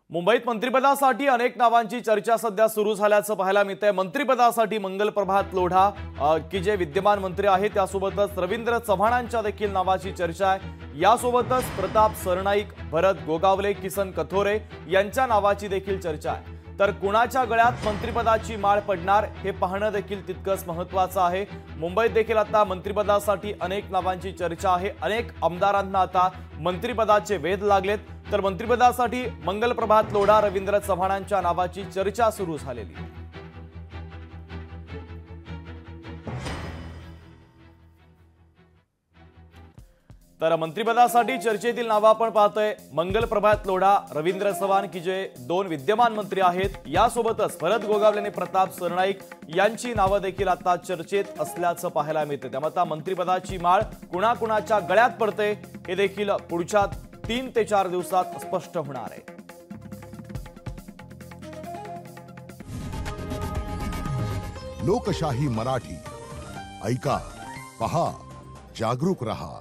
मुंबईत मंत्रिपदासाठी अनेक नावांची चर्चा सध्या सुरू झाल्याचं पाहायला मिळतंय। मंत्रिपदासाठी मंगल प्रभात लोढा की जे विद्यमान मंत्री आहेत त्यासोबतच रवींद्र चव्हाणांच्या देखील नावाची चर्चा आहे। यासोबतच प्रताप सरनाईक, भरत गोगावले, किसन कथोरे यांच्या नावाची देखील चर्चा आहे। तर कुणाच्या गळ्यात मंत्रिपदाची माळ पडणार हे पाहणं देखील तितकंच महत्त्वाचं आहे। मुंबईत देखील आता मंत्रिपदासाठी अनेक नावांची चर्चा आहे। अनेक आमदारांना आता मंत्रिपदाचे वेध लागलेत। तर मंत्रिपदासाठी मंगल प्रभात लोढा, रवींद्र चव्हाणांच्या नावाची चर्चा सुरू झालेली आहे। तर मंत्रिपदासाठी चर्चेतील नाव आपण पाहतोय मंगल प्रभात लोढा, रवींद्र चव्हाण की जे दोन विद्यमान मंत्री आहेत। यासोबतच भरत गोगावले आणि प्रताप सरनाईक यांची नावं देखील आता चर्चेत असल्याचं पाहायला मिळतं। त्यामुळे आता मंत्रिपदाची माळ कुणाकुणाच्या गळ्यात पडते हे देखील पुढच्या 3 ते 4 दिवसात स्पष्ट होणार आहे। लोकशाही मराठी ऐका, पहा, जागरूक रहा।